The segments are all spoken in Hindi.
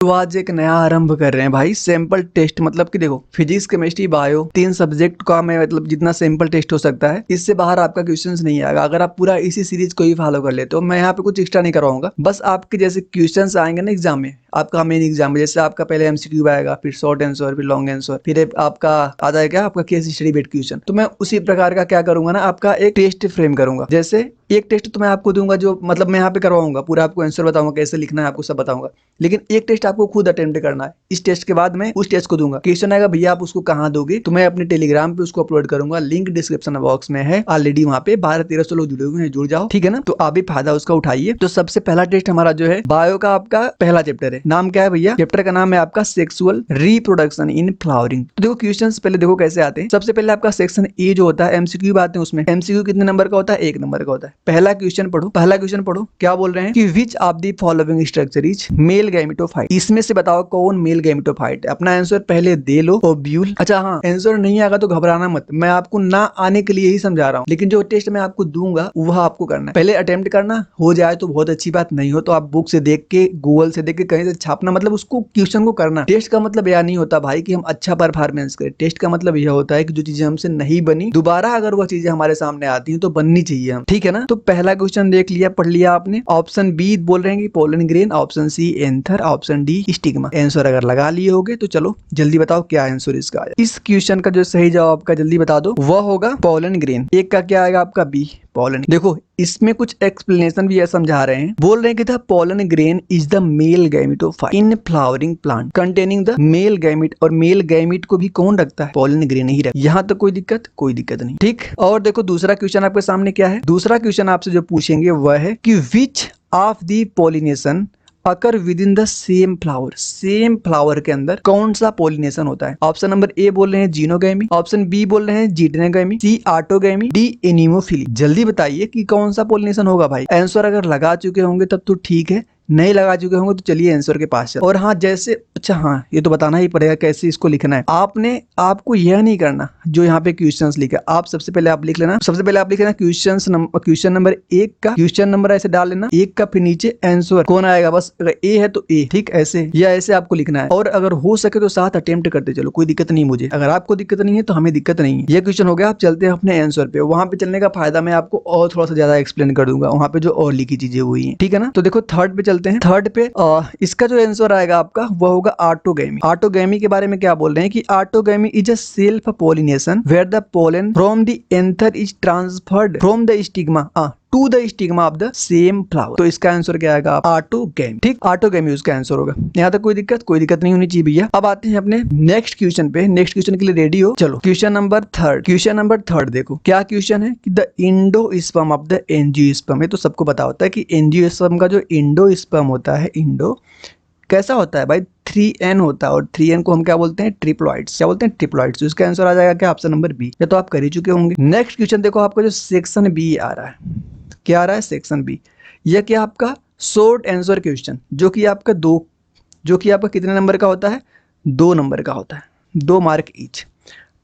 तो आज एक नया आरंभ कर रहे हैं भाई, सैंपल टेस्ट। मतलब कि देखो, फिजिक्स केमिस्ट्री बायो 3 सब्जेक्ट का मैं मतलब जितना सैंपल टेस्ट हो सकता है इससे बाहर आपका क्वेश्चंस नहीं आएगा अगर आप पूरा इसी सीरीज को ही फॉलो कर लेते हो। मैं यहाँ पे कुछ एक्स्ट्रा नहीं करवाऊंगा, बस आपके जैसे क्वेश्चंस आएंगे ना एग्जाम में, आपका मेन एग्जाम में, जैसे आपका पहले एमसीक्यू आएगा, फिर शॉर्ट आंसर, फिर लॉन्ग आंसर, फिर आपका आता है क्या आपका केस स्टडी बेस्ड क्वेश्चन। तो मैं उसी प्रकार का क्या करूंगा ना, आपका एक टेस्ट फ्रेम करूंगा। जैसे एक टेस्ट तो मैं आपको दूंगा जो मतलब मैं यहाँ पे करवाऊंगा, पूरा आपको आंसर बताऊंगा कैसे लिखना है, आपको सब बताऊंगा, लेकिन एक टेस्ट आपको खुद अटेम्प्ट करना है। इस टेस्ट के बाद मैं उस टेस्ट को दूंगा। क्वेश्चन आएगा भैया आप उसको कहाँ दोगे, तो मैं अपने टेलीग्राम पे उसको अपलोड करूंगा, लिंक डिस्क्रिप्शन बॉक्स में है। ऑलरेडी वहाँ पे 1200-1300 लोग जुड़े हुए हैं, जुड़ जाओ, ठीक है ना। तो आप भी फायदा उसका उठाइए। तो सबसे पहला टेस्ट हमारा जो है बायो का आपका पहला चैप्टर है। नाम क्या है भैया? चैप्टर का नाम है आपका सेक्सुअल रिप्रोडक्शन इन फ्लावरिंग। तो देखो क्वेश्चन पहले देखो कैसे आते हैं। सबसे पहले आपका सेक्शन ए जो होता है एमसीक्यू बात है, उसमें एमसीक्यू कितने नंबर का होता है? 1 नंबर का होता है। पहला क्वेश्चन पढ़ो, पहला क्वेश्चन पढ़ो, क्या बोल रहे हैं कि which of the following structure is male gametophyte. इसमें से बताओ कौन मेल गैमेटोफाइट है। अपना आंसर पहले दे लो। ओव्यूल। अच्छा हाँ, आंसर नहीं आएगा तो घबराना मत, मैं आपको ना आने के लिए ही समझा रहा हूँ, लेकिन जो टेस्ट मैं आपको दूंगा वह आपको करना है। पहले अटेम्प्ट करना, हो जाए तो बहुत अच्छी बात, नहीं हो तो आप बुक से देख के, गूगल से देख के, कहीं से छापना, मतलब उसको क्वेश्चन को करना। टेस्ट का मतलब यह नहीं होता भाई कि हम अच्छा परफॉर्मेंस करें। टेस्ट का मतलब यह होता है कि जो चीजें हमसे नहीं बनी, दोबारा अगर वह चीजें हमारे सामने आती हैं तो बननी चाहिए हम, ठीक है ना। तो पहला क्वेश्चन देख लिया, पढ़ लिया आपने। ऑप्शन बी बोल रहे हैं कि pollen grain, option C anther, option D stigma. Answer अगर लगा लिए होगे तो चलो जल्दी बताओ क्या आंसर इसका आया। इस क्वेश्चन का जो सही जवाब का जल्दी बता दो, वह होगा पोलन ग्रेन। एक का क्या आएगा आपका? B, pollen. देखो इसमें कुछ एक्सप्लेनेशन भी ये समझा रहे हैं, बोल रहे हैं कि the pollen grain is the male gametophyte in flowering plant containing the male gamete. और मेल गैमेट को भी कौन रखता है? पोलन ग्रेन ही रखता है। यहाँ तक कोई दिक्कत नहीं, ठीक। और देखो दूसरा क्वेश्चन आपके सामने क्या है। दूसरा क्वेश्चन आपसे जो पूछेंगे वह है कि which of the pollination occur with in the same flower. Same flower के अंदर कौन सा पॉलिनेशन होता है? ऑप्शन नंबर ए बोल रहे हैं जीनोगैमी, ऑप्शन बी बोल रहे हैं जीटनेगैमी, सी ऑटोगैमी, डी एनिमोफिली। जल्दी बताइए कि कौन सा पॉलिनेशन होगा भाई। आंसर अगर लगा चुके होंगे तब तो ठीक है, नहीं लगा चुके होंगे तो चलिए आंसर के पास चलो। और हाँ जैसे, अच्छा हाँ ये तो बताना ही पड़ेगा कैसे इसको लिखना है। आपको यह नहीं करना जो यहाँ पे क्वेश्चंस लिखा, आप सबसे पहले आप लिख लेना, क्वेश्चन नंबर 1 का क्वेश्चन नंबर ऐसे डाल लेना, 1 का, फिर नीचे आंसर कौन आएगा, बस अगर ए है तो ए, ठीक, ऐसे या ऐसे आपको लिखना है। और अगर हो सके तो 7 अटेम्प्ट करते चलो, कोई दिक्कत नहीं मुझे। अगर आपको दिक्कत नहीं है तो हमें दिक्कत नहीं है। ये क्वेश्चन हो गया, आप चलते हैं अपने आंसर पे। वहां पे चलने का फायदा मैं आपको और थोड़ा सा ज्यादा एक्सप्लेन कर दूंगा, वहां पे जो और लिखी चीजें हुई है, ठीक है ना। तो देखो थर्ड पे चलते हैं। थर्ड पे इसका जो आंसर आएगा आपका वह होगा ऑटोगैमी। ऑटोगैमी के बारे में क्या बोल रहे हैं कि autogamy is a self pollination where the pollen from the anther is transferred from the stigma to the stigma of the same flower. तो इसका आंसर क्या आएगा? ऑटोगैमी, ठीक, ऑटोगैमी उसका आंसर होगा। यहाँ तक कोई दिक्कत नहीं होनी चाहिए भैया। अब आते हैं अपने नेक्स्ट क्वेश्चन पे। नेक्स्ट क्वेश्चन के लिए रेडी हो? चलो क्वेश्चन नंबर थर्ड देखो क्या क्वेश्चन है कि the endosperm of the angiosperm. ये तो सबको पता होता है कि एंजियोस्पर्म का जो इंडोस्पर्म होता है, इंडो कैसा होता है भाई? 3n होता है, और 3n को हम क्या बोलते हैं? ट्रिप्लॉइड्स। क्या बोलते हैं? ट्रिप्लॉइड्स। तो इसका आंसर आ जाएगा क्या? Option number B. ये तो आप कर ही चुके होंगे। नेक्स्ट क्वेश्चन देखो, आपका जो सेक्शन बी आ रहा है, क्या आ रहा है? Section B. यह क्या आपका शॉर्ट आंसर क्वेश्चन, जो कि आपका कितने नंबर का होता है? 2 नंबर का होता है, 2 मार्क ईच।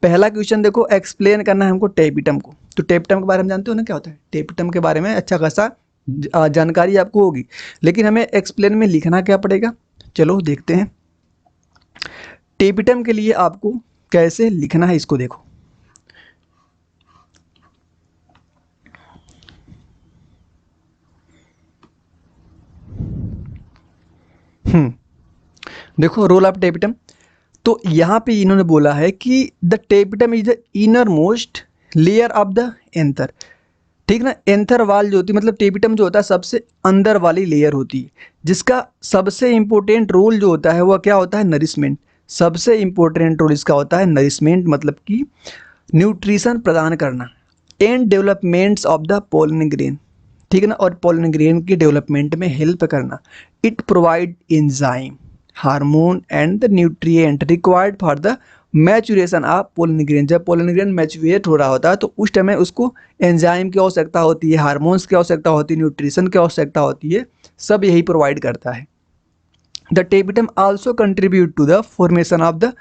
पहला क्वेश्चन देखो, एक्सप्लेन करना है हमको टेपिटम को। तो टेपिटम के बारे में जानते हो ना क्या होता है? टेपिटम के बारे में अच्छा खासा जानकारी आपको होगी, लेकिन हमें एक्सप्लेन में लिखना क्या पड़ेगा? चलो देखते हैं। टेपिटम के लिए आपको कैसे लिखना है इसको देखो। देखो रोल ऑफ टेपिटम। तो यहाँ पे इन्होंने बोला है कि the tapetum is the inner most layer of the anther, ठीक ना। एंथर वाल जो होती है, मतलब टेपिटम जो होता है सबसे अंदर वाली लेयर होती है, जिसका सबसे इंपॉर्टेंट रोल जो होता है वह क्या होता है? नरिशमेंट। सबसे इंपॉर्टेंट रोल इसका होता है नरिशमेंट, मतलब कि न्यूट्रिशन प्रदान करना, and developments of the pollen grain, ठीक है ना। और पोलन ग्रेन के डेवलपमेंट में हेल्प करना। It provide enzyme, hormone and the nutrient required for the maturation of pollen grain. जब पोलन ग्रेन मैचुरेट हो रहा होता है तो उस टाइम में उसको एंजाइम की आवश्यकता होती है, हार्मोन्स की आवश्यकता होती है, न्यूट्रिशन की आवश्यकता होती है, सब यही प्रोवाइड करता है। The tapetum also contribute to the formation of the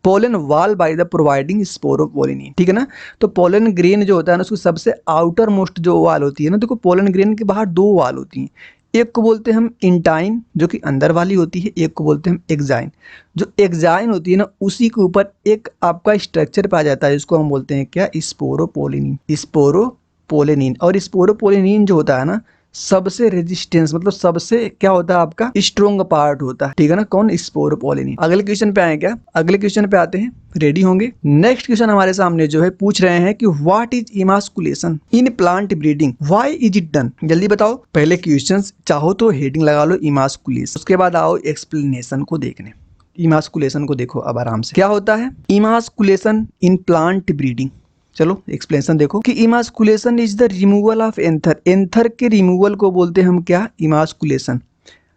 pollen wall by the providing sporopollenin, ठीक है ना। तो पोलन ग्रेन जो होता है ना, उसकी सबसे आउटर मोस्ट जो वाल होती है ना, देखो पोलन ग्रेन के बाहर 2 वाल होती हैं। एक को बोलते हैं हम इंटाइन जो कि अंदर वाली होती है, एक को बोलते हैं हम एक्साइन। जो एक्साइन होती है ना उसी के ऊपर एक आपका स्ट्रक्चर पाया जाता है जिसको हम बोलते हैं क्या, स्पोरोपोलिनिन। स्पोरोपोलिनिन और स्पोरोपोलिनिन जो होता है ना सबसे रेजिस्टेंस मतलब सबसे क्या होता है आपका स्ट्रोंग पार्ट होता है, ठीक है ना, कौन, स्पोरोपोलिनिन। अगले क्वेश्चन पे आए क्या, अगले क्वेश्चन पे आते हैं, रेडी होंगे। नेक्स्ट क्वेश्चन हमारे सामने जो है पूछ रहे हैं कि what is emasculation in plant breeding, why is it done. जल्दी बताओ। पहले क्वेश्चन चाहो तो हेडिंग लगा लो इमास्कुलेशन, उसके बाद आओ एक्सप्लेनेशन को देखने। इमास्कुलेशन को देखो अब आराम से, क्या होता है इमास्कुलेशन इन प्लांट ब्रीडिंग। चलो एक्सप्लेनेशन देखो कि emasculation is the removal of anther. Anther के रिमूवल को बोलते हैं हम क्या, इमास्कुलेशन।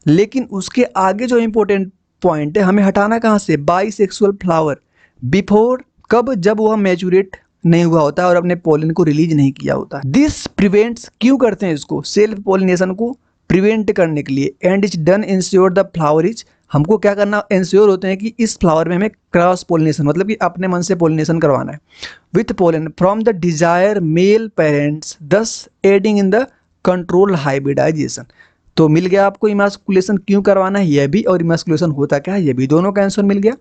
लेकिन उसके आगे जो इंपॉर्टेंट पॉइंट है, हमें हटाना कहाँ से, बाइसेक्सुअल फ्लावर बिफोर, कब, जब वह मैच्योरेट नहीं हुआ होता है और अपने पोलन को रिलीज नहीं किया होता है। दिस प्रिवेंट्स, क्यों करते हैं इसको, सेल्फ पोलिनेशन को प्रिवेंट करने के लिए। And is done ensure the flower is, हमको क्या करना, इंश्योर होते हैं कि इस फ्लावर में हमें क्रॉस पोलिनेशन मतलब कि अपने मन से पोलिनेशन करवाना है with pollen from the desired male parents, thus adding in the control hybridisation. तो मिल गया आपको इमास्कुलेशन क्यों करवाना है यह भी, और इमास्कुलेशन होता क्या है ये भी, दोनों का आंसर मिल गया।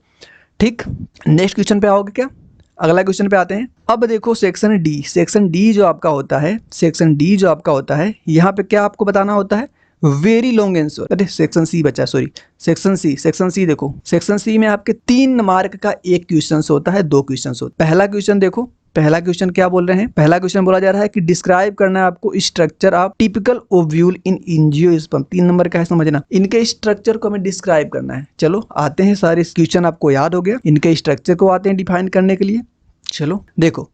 ठीक, नेक्स्ट क्वेश्चन पे आओगे क्या, अगला क्वेश्चन पे आते हैं। अब देखो सेक्शन डी, सेक्शन डी जो आपका होता है, सेक्शन डी जो आपका होता है, यहाँ पे क्या आपको बताना होता है, वेरी लॉन्ग आंसर। अरे सेक्शन सी बचा, sorry section C. Section C देखो, सेक्शन सी में आपके 3 मार्क का एक क्वेश्चन होता है, 2 क्वेश्चन होता है। पहला क्वेश्चन देखो, पहला क्वेश्चन क्या बोल रहे हैं, पहला क्वेश्चन बोला जा रहा है कि डिस्क्राइब करना है आपको structure of typical ovule in angiosperm. 3 number का है, समझना, इनके स्ट्रक्चर को हमें डिस्क्राइब करना है। चलो आते हैं, सारे क्वेश्चन आपको याद हो गया, इनके स्ट्रक्चर को आते हैं डिफाइन करने के लिए। चलो देखो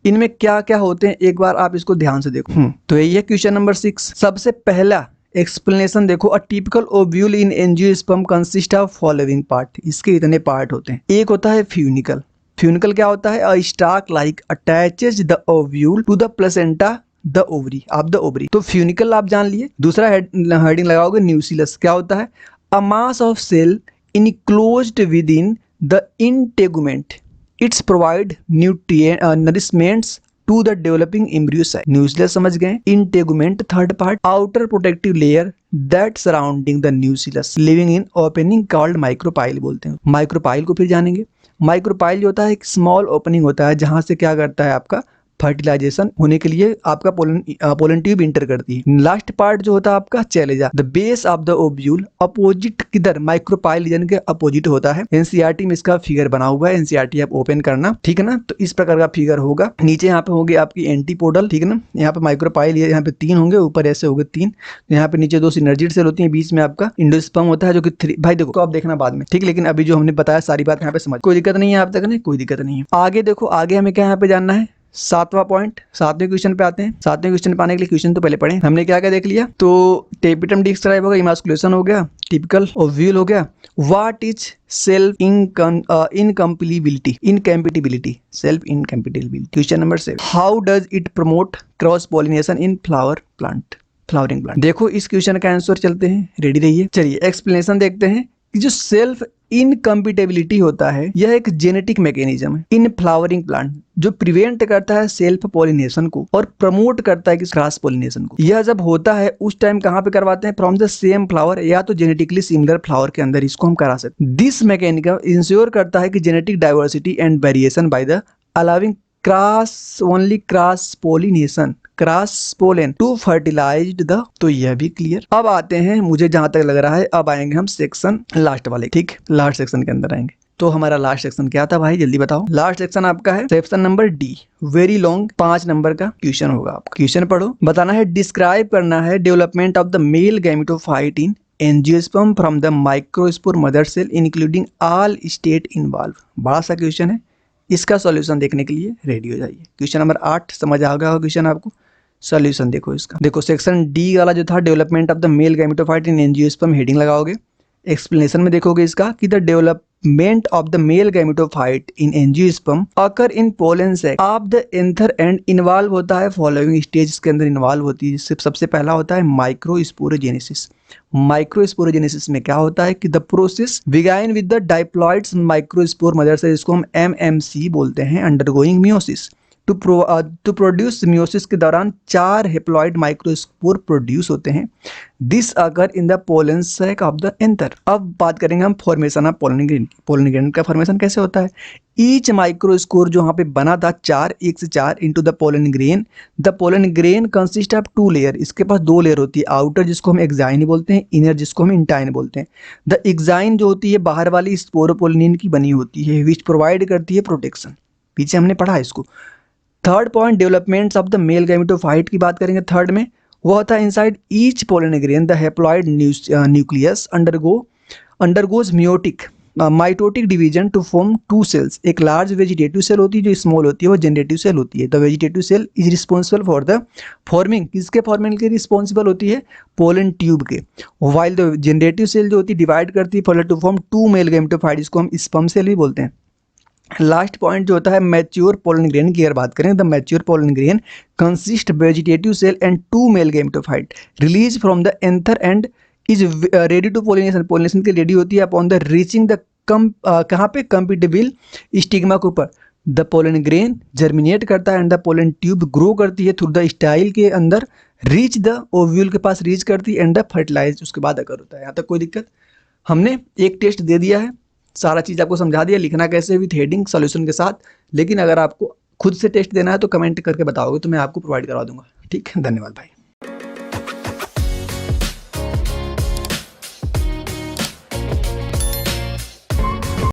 इनमें क्या क्या होते हैं, एक बार आप इसको ध्यान से देखो। तो ये क्वेश्चन नंबर 6, सबसे पहला एक्सप्लेनेशन देखो, a typical ovule in angiosperm consist of following part. इसके इतने पार्ट होते हैं। एक होता है फ्यूनिकल। फ्यूनिकल क्या होता है, a stalk like attaches the ovule to the placenta the ovary of the ovary. तो फ्यूनिकल आप जान लिए। दूसरा हेडिंग लगाओगे न्यूसिलस, क्या होता है, a mass of cell enclosed within the integument, its provide nourishments to the developing embryo site. Nucleus समझ गए। Integument third part, outer protective layer that surrounding the nucleus leaving in opening called micropyle बोलते हैं। माइक्रोपाइल को फिर जानेंगे। माइक्रोपाइल जो होता है एक स्मॉल ओपनिंग होता है जहां से क्या करता है आपका फर्टिलाइजेशन होने के लिए आपका पोलन ट्यूब इंटर करती है। लास्ट पार्ट जो होता है आपका chalaza, the base of the ovule opposite किधर, माइक्रोपाइल रीजन के अपोजिट होता है। एनसीईआरटी में इसका फिगर बना हुआ है, एनसीईआरटी आप ओपन करना, ठीक है ना। तो इस प्रकार का फिगर होगा। नीचे यहाँ पे होगी आपकी एंटीपोडल, ठीक है ना। यहाँ पे माइक्रोपाइल यहाँ पे 3 होंगे, ऊपर ऐसे होंगे 3। यहाँ पे नीचे 2 सिनर्जिड सेल होती है, बीच में आपका इंडोस्पर्म होता है जो कि 3। भाई देखो, तो आप देखना बाद में, ठीक। लेकिन अभी जो हमने बताया सारी बात यहाँ पे समझ, कोई दिक्कत नहीं है आप तक, नहीं कोई दिक्कत नहीं है। आगे देखो, आगे हमें क्या यहाँ पे जानना है, 7वां पॉइंट, 7वें क्वेश्चन पे आते हैं। 7वें क्वेश्चन पे आने के लिए क्वेश्चन तो पहले पढ़े हमने, क्या क्या देख लिया। तो टेपिटम डिस्क्राइब हो गया, इमास्कुलेशन हो गया, टिपिकल ओव्यूल हो गया। What is self incompatibility, incompatibility, self incompatibility. Question number 7, how does it promote cross pollination in flower plant, flowering plant. देखो इस क्वेश्चन का आंसर चलते हैं, रेडी रहिए। चलिए एक्सप्लेनेशन देखते हैं कि जो सेल्फ इनकम्पेटिबिलिटी होता है यह एक जेनेटिक मैकेनिज्म है इन फ्लावरिंग प्लांट जो प्रिवेंट करता है सेल्फ पॉलिनेशन को और प्रमोट करता है कि क्रॉस पॉलिनेशन को। यह जब होता है उस टाइम कहाँ पे करवाते हैं, फ्रॉम द सेम फ्लावर या तो जेनेटिकली सिमिलर फ्लावर के अंदर इसको हम करा सकते हैं। दिस मैकेनिज्म इंश्योर करता है कि genetic diversity and variation by the allowing cross pollen to fertilized the. तो यह भी क्लियर। अब आते हैं, मुझे जहां तक लग रहा है अब आएंगे हम सेक्शन लास्ट वाले, ठीक, लास्ट सेक्शन के अंदर आएंगे। तो हमारा लास्ट सेक्शन क्या था भाई, जल्दी बताओ। लास्ट सेक्शन आपका है section number D, very long 5 number का क्वेश्चन होगा आपका। क्वेश्चन पढ़ो, बताना है, डिस्क्राइब करना है development of the male gametophyte in angiosperm from the microspore mother cell including all state involve. बड़ा सा क्वेश्चन है, इसका सॉल्यूशन देखने के लिए रेडी हो जाइए। क्वेश्चन नंबर 8 समझ आ गया होगा क्वेश्चन आपको। सॉल्यूशन देखो इसका, देखो सेक्शन डी वाला जो था development of the male gametophyte in angiosperm, heading लगाओगे। एक्सप्लेनेशन में देखोगे इसका कि the development of the male gametophyte in angiosperm occur in pollen sac of the anther and involve होता है फॉलोइंग स्टेज के अंदर इन्वॉल्व होती है, जिससे सबसे पहला होता है माइक्रोस्पोरोजेनेसिस। माइक्रोस्पोरोजेनेसिस में क्या होता है कि the process begin with the diploids microspore mother cell, इसको हम MMC बोलते हैं, undergoing meiosis. To produce meiosis के दौरान 4 हेप्लॉइड माइक्रोस्पोर प्रोड्यूस होते हैं। This occur in the pollen sac of the anther. अब बात करेंगे हम फॉर्मेशन ऑफ पोलन ग्रेन की। पोलन ग्रेन का फॉर्मेशन कैसे होता है? ईच माइक्रोस्पोर जो यहाँ पे बना था 4 1 से 4 into the pollen grain. The pollen grain consist of 2 layer. इसके पास 2 लेयर होती है, आउटर जिसको हम एक्साइन बोलते हैं, इनर जिसको हम इंटाइन बोलते हैं। द एक्साइन जो होती है बाहर वाली स्पोरोपोलिन की बनी होती है, विच प्रोवाइड करती है प्रोटेक्शन। पीछे हमने पढ़ा है इसको। Third point, developments of the male gametophyte की बात करेंगे थर्ड में। वो होता है inside each pollen grain the haploid nucleus undergoes mitotic division to form 2 cells. एक लार्ज वेजिटेटिव सेल होती है, जो स्मॉल होती है वो जनरेटिव सेल होती है। The vegetative cell is responsible for the forming, किसके फॉर्मिंग के रिस्पॉन्सिबल होती है? पोलन ट्यूब के। वाइल द जनरेटिव सेल जो होती है डिवाइड करती है for to form 2 male gametophyte, इसको हम स्पर्म सेल भी बोलते हैं। लास्ट पॉइंट जो होता है मैच्योर पोलन ग्रेन की अगर बात करें, the mature pollen grain consist vegetative cell and 2 male gametophyte release from the anther and is ready to pollination. Pollination के रेडी होती है अपॉन द रीचिंग द कहाँ पे? कंपिटेबल स्टिग्मा के ऊपर। द पोलन ग्रेन जर्मिनेट करता है and the pollen tube grow करती है थ्रू द स्टाइल के अंदर, रीच द ओव्यूल के पास रीच करती है एंड द फर्टिलाइज उसके बाद अगर होता है। यहाँ तक कोई दिक्कत? हमने एक टेस्ट दे दिया है, सारा चीज़ आपको समझा दिया, लिखना कैसे विथ हेडिंग सॉल्यूशन के साथ। लेकिन अगर आपको खुद से टेस्ट देना है तो कमेंट करके बताओगे तो मैं आपको प्रोवाइड करवा दूंगा। ठीक है, धन्यवाद भाई।